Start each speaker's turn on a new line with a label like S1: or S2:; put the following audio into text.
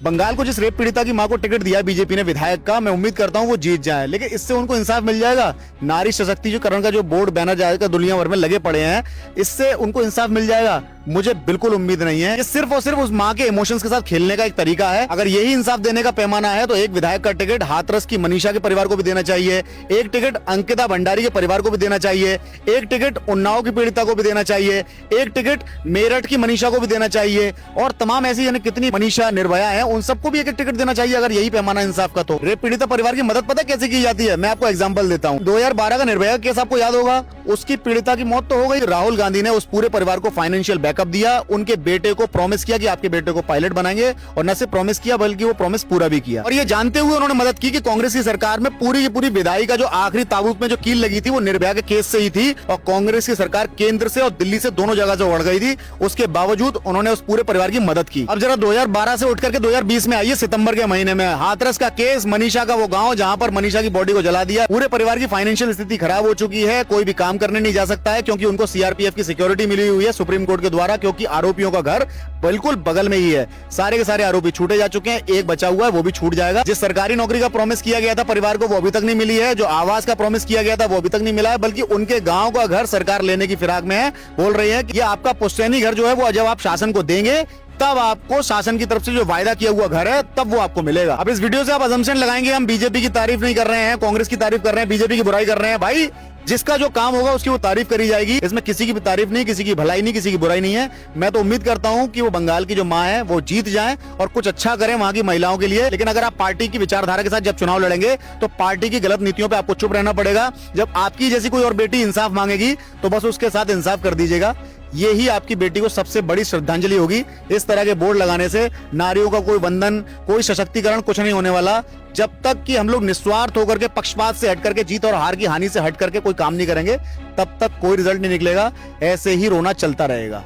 S1: बंगाल को जिस रेप पीड़िता की मां को टिकट दिया बीजेपी ने विधायक का, मैं उम्मीद करता हूं वो जीत जाए, लेकिन इससे उनको इंसाफ मिल जाएगा? नारी सशक्तिकरण का जो बोर्ड बैनर जाएगा दुनिया भर में लगे पड़े हैं, इससे उनको इंसाफ मिल जाएगा? मुझे बिल्कुल उम्मीद नहीं है। ये सिर्फ और सिर्फ उस मां के इमोशंस के साथ खेलने का एक तरीका है। अगर यही इंसाफ देने का पैमाना है तो एक विधायक का टिकट हाथरस की मनीषा के परिवार को भी देना चाहिए, एक टिकट अंकिता भंडारी के परिवार को भी देना चाहिए, एक टिकट उन्नाव की पीड़िता को भी देना चाहिए, एक टिकट मेरठ की मनीषा को भी देना चाहिए, और तमाम ऐसी यानी कितनी मनीषा निर्भया है उन सबको भी एक एक टिकट देना चाहिए अगर यही पैमाना इंसाफ का। तो रेप पीड़िता परिवार की मदद पता कैसे की जाती है? मैं आपको एग्जांपल देता हूँ। 2012 का निर्भया केस आपको याद होगा, उसकी पीड़िता की मौत तो हो गई, राहुल गांधी ने उस पूरे परिवार को फाइनेंशियल बैकअप दिया, उनके बेटे को प्रॉमिस किया कि आपके बेटे को पायलट बनाएंगे, और न सिर्फ प्रॉमिस किया बल्कि वो प्रॉमिस पूरा भी किया। और ये जानते हुए उन्होंने मदद की कि कांग्रेस की सरकार में पूरी की पूरी विदाई का जो आखिरी ताबूत में जो कील लगी थी वो निर्भया के केस से ही थी, और कांग्रेस की सरकार केंद्र से और दिल्ली से दोनों जगह से उड़ गई थी। उसके बावजूद उन्होंने उस पूरे परिवार की मदद की। अब जरा 2012 से उठकर के 2020 में आइए, सितंबर के महीने में हाथरस का केस, मनीषा का वो गांव जहां पर मनीषा की बॉडी को जला दिया, पूरे परिवार की फाइनेंशियल स्थिति खराब हो चुकी है, कोई भी काम करने नहीं जा सकता है क्योंकि उनको सीआरपीएफ की सिक्योरिटी मिली हुई है सुप्रीम कोर्ट के द्वारा, क्योंकि आरोपियों का घर बिल्कुल बगल में ही है। सारे के सारे आरोपी छूटे जा चुके हैं, एक बचा हुआ है वो भी छूट जाएगा। जिस सरकारी नौकरी का प्रॉमिस किया गया था परिवार को वो अभी तक नहीं मिली है, जो आवास का प्रॉमिस किया गया था वो अभी तक नहीं मिला है, बल्कि उनके गांव का घर सरकार लेने की फिराक में है। बोल रही है कि ये आपका पुश्तैनी घर जो है वो जब आप शासन को देंगे तब आपको शासन की तरफ से जो वायदा किया हुआ घर है तब वो आपको मिलेगा। अब इस वीडियो से आप अजम्पशन लगाएंगे हम बीजेपी की तारीफ नहीं कर रहे हैं, कांग्रेस की तारीफ कर रहे हैं, बीजेपी की बुराई कर रहे हैं। भाई जिसका जो काम होगा उसकी वो तारीफ करी जाएगी, इसमें किसी की भी तारीफ नहीं, किसी की भलाई नहीं, किसी की बुराई नहीं है। मैं तो उम्मीद करता हूं कि वो बंगाल की जो मां है वो जीत जाए और कुछ अच्छा करें वहां की महिलाओं के लिए। लेकिन अगर आप पार्टी की विचारधारा के साथ जब चुनाव लड़ेंगे तो पार्टी की गलत नीतियों पे आपको चुप रहना पड़ेगा। जब आपकी जैसी कोई और बेटी इंसाफ मांगेगी तो बस उसके साथ इंसाफ कर दीजिएगा। ये ही आपकी बेटी को सबसे बड़ी श्रद्धांजलि होगी। इस तरह के बोर्ड लगाने से नारियों का कोई बंधन, कोई सशक्तिकरण कुछ नहीं होने वाला। जब तक कि हम लोग निस्वार्थ होकर के, पक्षपात से हट करके, जीत और हार की हानि से हट करके कोई काम नहीं करेंगे, तब तक कोई रिजल्ट नहीं निकलेगा। ऐसे ही रोना चलता रहेगा।